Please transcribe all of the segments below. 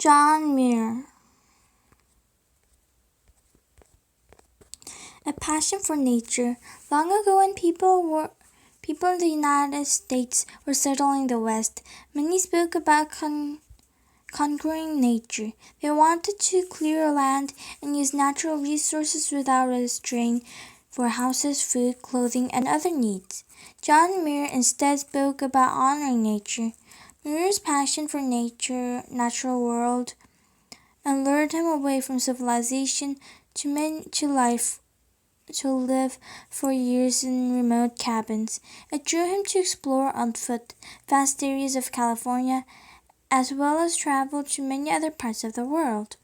John Muir. A passion for nature. Long ago, when people in the United States were settling the West, many spoke about conquering nature. They wanted to clear land and use natural resources without restraint for houses, food, clothing, and other needs. John Muir instead spoke about honoring nature. Muir's passion for natural world, and lured him away from civilization to live for years in remote cabins. It drew him to explore on foot vast areas of California, as well as travel to many other parts of the world.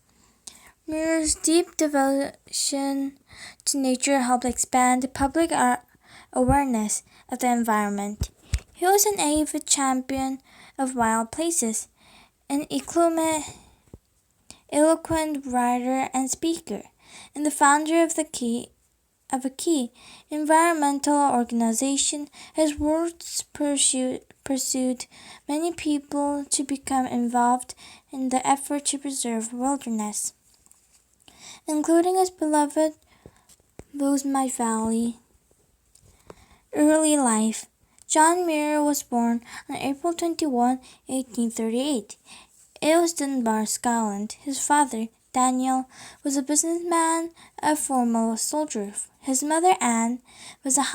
Muir's deep devotion to nature helped expand public awareness of the environment. He was an avid champion of wild places, an eloquent writer and speaker, and the founder of a key environmental organization. His words pursued many people to become involved in the effort to preserve wilderness, including his beloved Rosemont Valley. Early life. John Muir was born on April 21, 1838. It was Dunbar, Scotland. His father, Daniel, was a businessman, a former soldier. His mother, Anne, was a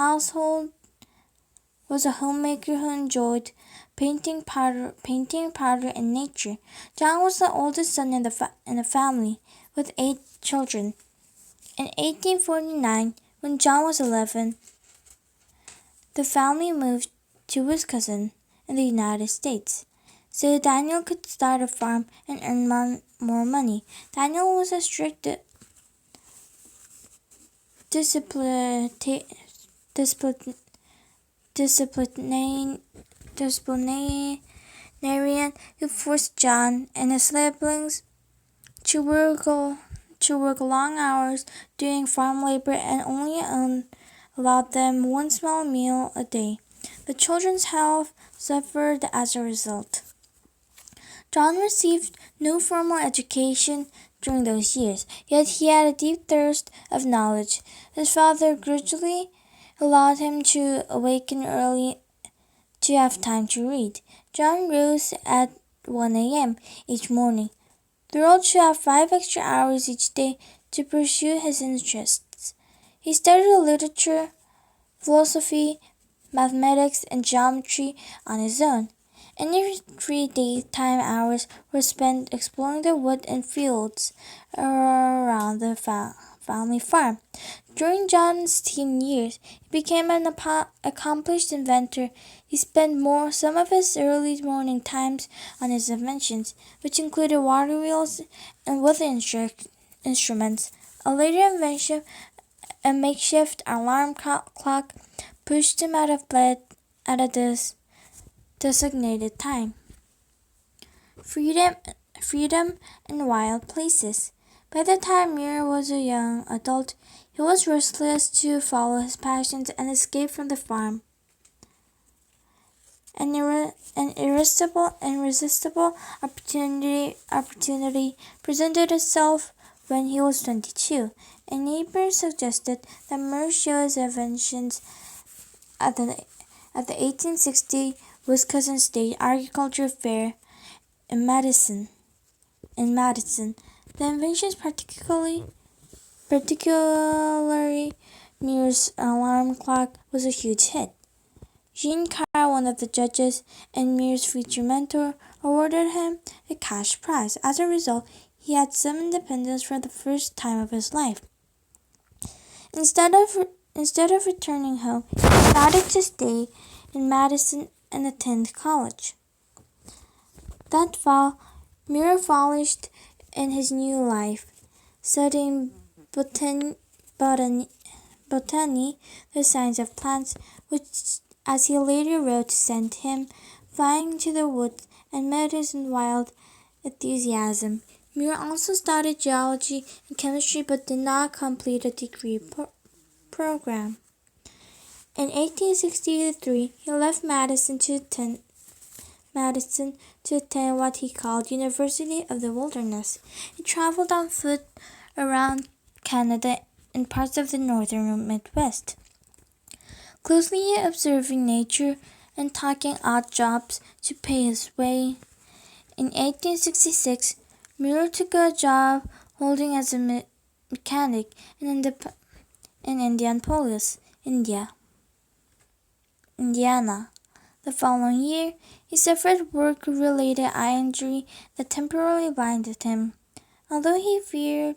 homemaker who enjoyed painting, powder, and nature. John was the oldest son in the family, with 8 children. In 1849, when John was 11, the family moved to Wisconsin in the United States, so Daniel could start a farm and earn more money. Daniel was a strict disciplinarian who forced John and his siblings to work long hours doing farm labor and only allowed them one small meal a day. The children's health suffered as a result. John received no formal education during those years, yet he had a deep thirst of knowledge. His father gradually allowed him to awaken early to have time to read. John rose at 1 a.m. each morning, thrilled to have 5 extra hours each day to pursue his interests. He studied literature, philosophy, mathematics, and geometry on his own. Any free daytime hours were spent exploring the wood and fields around the family farm. During John's teen years, he became an accomplished inventor. He spent some of his early morning times on his inventions, which included water wheels and weather instruments. A later invention, a makeshift alarm clock, pushed him out of bed at a designated time. Freedom and wild places. By the time Muir was a young adult, he was restless to follow his passions and escape from the farm. An irresistible opportunity presented itself when he was 22. A neighbor suggested that Muir show his inventions at the 1860 Wisconsin State Agriculture Fair in Madison. The inventions, particularly Muir's alarm clock, was a huge hit. Jean Carr, one of the judges and Muir's future mentor, awarded him a cash prize. As a result, he had some independence for the first time of his life. Instead of returning home, he decided to stay in Madison and attend college. That fall, Muir flourished in his new life, studying botany, the science of plants, which, as he later wrote, sent him flying to the woods and met his wild enthusiasm. Muir also studied geology and chemistry but did not complete a degree program. In 1863, he left Madison to attend Madison to attend what he called University of the Wilderness. He traveled on foot around Canada and parts of the northern Midwest, closely observing nature and taking odd jobs to pay his way. In 1866, Muir took a job holding as a mechanic in Indianapolis, Indiana. The following year, he suffered work-related eye injury that temporarily blinded him. Although he feared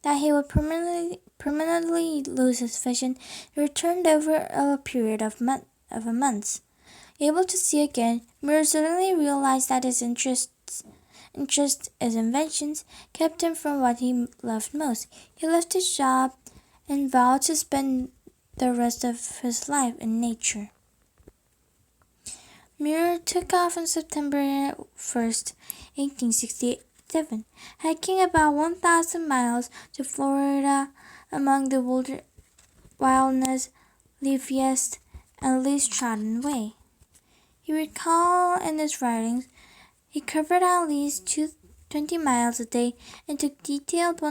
that he would permanently lose his vision, he returned over a period of months. Able to see again, Muir suddenly realized that his interests, his inventions, kept him from what he loved most. He left his job and vowed to spend the rest of his life in nature. Muir took off on September 1st, 1867, hiking about 1,000 miles to Florida among the wilderness, leafiest, and least trodden way. He recalled in his writings he covered at least 20 miles a day and took detailed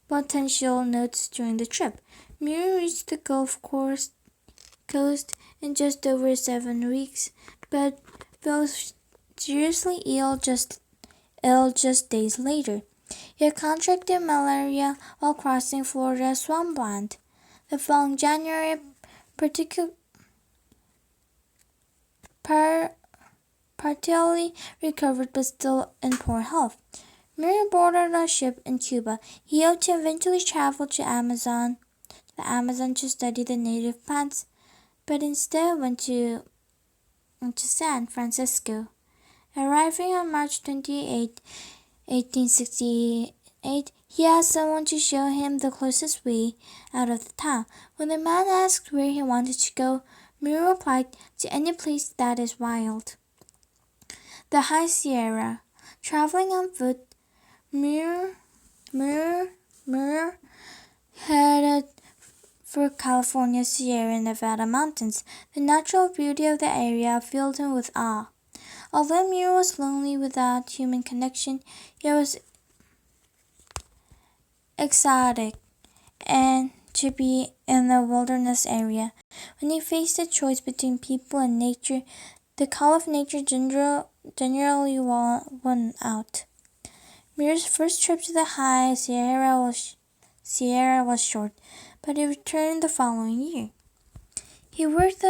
potential notes during the trip. Muir reached the Gulf Coast in just over 7 weeks, but fell seriously ill just days later. He had contracted malaria while crossing Florida's swampland. The following January, partially recovered but still in poor health, Muir boarded a ship in Cuba. He hoped to eventually travel to the Amazon to study the native plants, but instead went to San Francisco. Arriving on March 28, 1868, he asked someone to show him the closest way out of the town. When the man asked where he wanted to go, Muir replied, "To any place that is wild." The High Sierra. Traveling on foot, Muir headed for California's Sierra Nevada mountains. The natural beauty of the area filled him with awe. Although Muir was lonely without human connection, he was ecstatic and to be in the wilderness area. When he faced a choice between people and nature, the call of nature generally won out. Muir's first trip to the High Sierra was short, but he returned the following year. He worked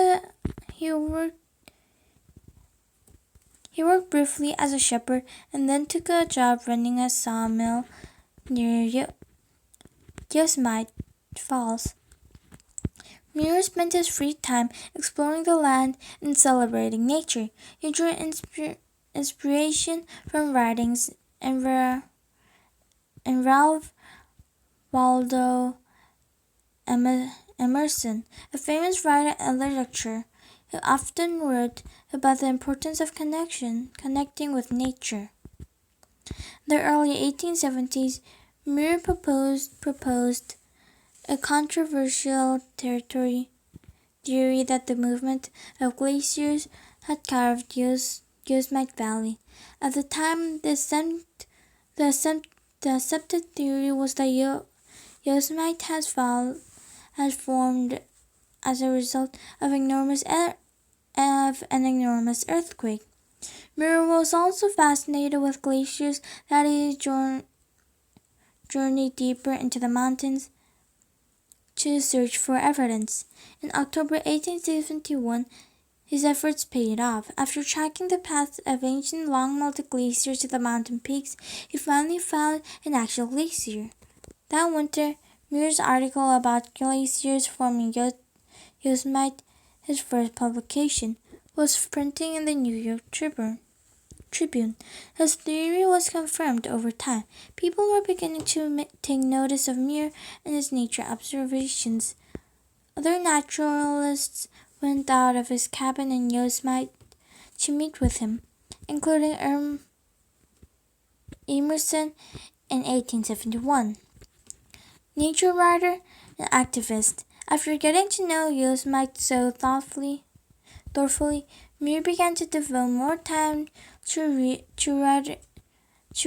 briefly as a shepherd and then took a job running a sawmill near Yosemite Falls. Muir spent his free time exploring the land and celebrating nature. He drew inspiration from writings and Ralph Waldo Emerson, a famous writer and literature, who often wrote about the importance of connecting with nature. In the early 1870s, Muir proposed a controversial theory that the movement of glaciers had carved Yosemite Valley. At the time, the accepted theory was that Yosemite has formed as a result of an enormous earthquake. Muir was also fascinated with glaciers that he journeyed deeper into the mountains to search for evidence. In October 1871, his efforts paid off. After tracking the paths of ancient long-melted glaciers to the mountain peaks, he finally found an actual glacier. That winter, Muir's article about glaciers forming Yosemite, his first publication, was printing in the New York Tribune. His theory was confirmed over time. People were beginning to take notice of Muir and his nature observations. Other naturalists went out of his cabin in Yosemite to meet with him, including Emerson in 1871. Nature writer and activist. After getting to know Yosemite so thoughtfully, Muir began to devote more time to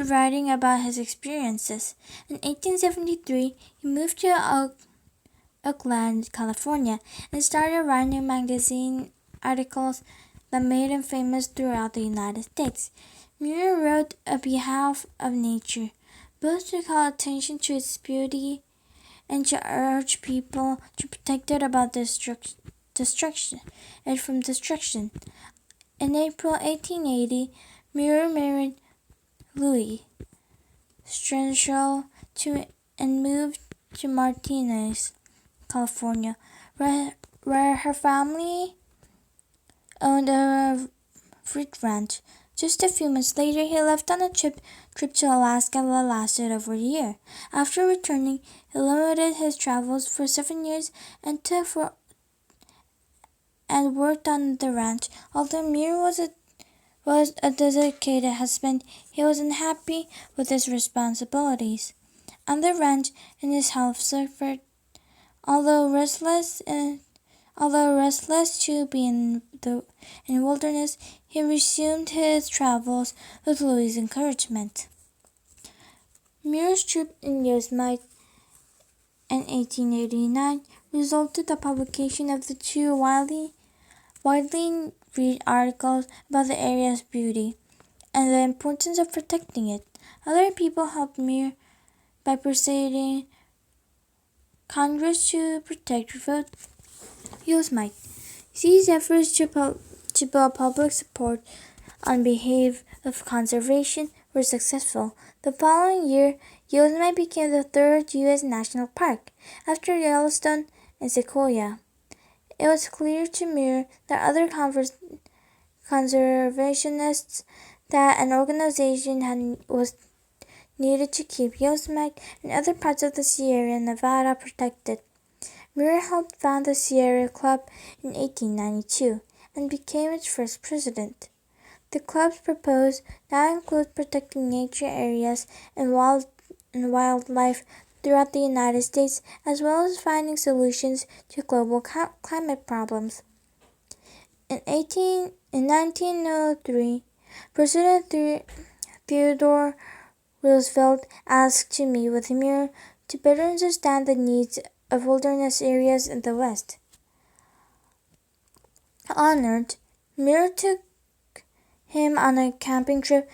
writing about his experiences. In 1873, he moved to Oakland, California, and started writing magazine articles that made him famous throughout the United States. Muir wrote on behalf of nature, both to call attention to its beauty and to urge people to protect it from destruction. In April 1880, Muir married Louis Strenshall and moved to Martinez, California, where her family owned a fruit ranch. Just a few months later, he left on a trip to Alaska that lasted over a year. After returning, he limited his travels for 7 years and worked on the ranch. Although Muir was a dedicated husband, he was unhappy with his responsibilities on the ranch, and his health suffered. Although restless to be in wilderness, he resumed his travels with Louis' encouragement. Muir's trip in Yosemite in 1889 resulted in the publication of the two widely read articles about the area's beauty and the importance of protecting it. Other people helped Muir by persuading Congress to protect Yosemite. These efforts to build public support on behalf of conservation were successful. The following year, Yosemite became the third U.S. national park, after Yellowstone and Sequoia. It was clear to Muir that other conservationists that an organization was needed to keep Yosemite and other parts of the Sierra Nevada protected. Muir helped found the Sierra Club in 1892 and became its first president. The club's proposal now includes protecting nature areas and wildlife throughout the United States, as well as finding solutions to global climate problems. In 1903, President Theodore Roosevelt asked to meet with Muir to better understand the needs of wilderness areas in the West. Honored, Muir took him on a camping trip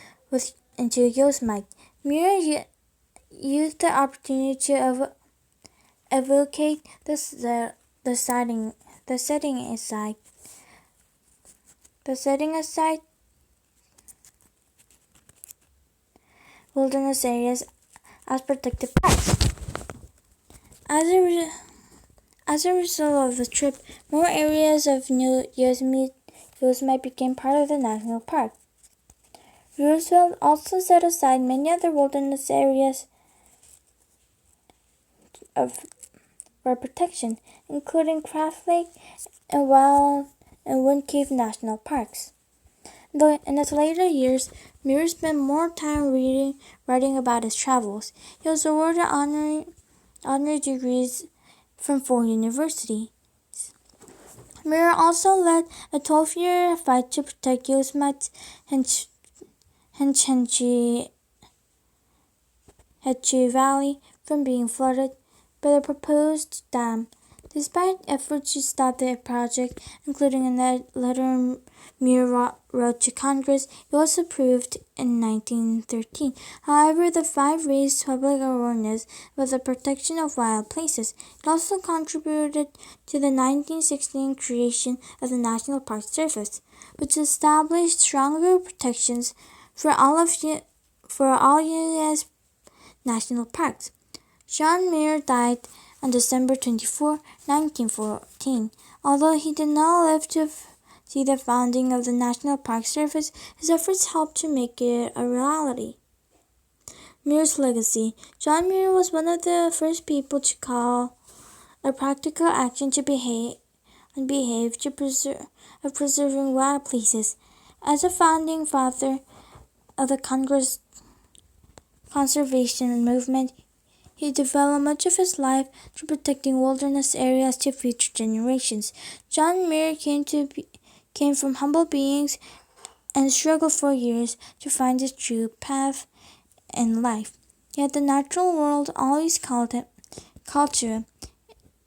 into Yosemite. Muir used the opportunity to evocate the setting aside wilderness areas as protected parks. As a result of the trip, more areas of New Yosemite became part of the national park. Roosevelt also set aside many other wilderness areas for protection, including Craft Lake and Wind Cave National Parks. Though in his later years, Muir spent more time writing about his travels. He was awarded honorary degrees from 4 universities. Muir also led a 12-year fight to protect Yosemite's Hetchy Valley from being flooded by the proposed dam. Despite efforts to stop the project, including a letter Muir wrote to Congress, it was approved in 1913. However, the fight raised public awareness about the protection of wild places. It also contributed to the 1916 creation of the National Park Service, which established stronger protections for all U.S. national parks. John Muir died on December 24, 1914. Although he did not live to see the founding of the National Park Service, his efforts helped to make it a reality. Muir's legacy. John Muir was one of the first people to call a practical action to preserving wild places. As a founding father of the conservation movement, he devoted much of his life to protecting wilderness areas to future generations. John Muir came to came from humble beings and struggled for years to find his true path in life. Yet the natural world always called to him,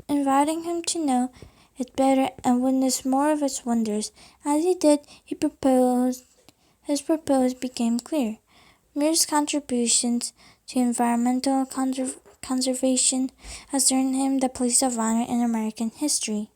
inviting him to know it better and witness more of its wonders. As he did, his purpose became clear. Muir's contributions to environmental conservation has earned him the place of honor in American history.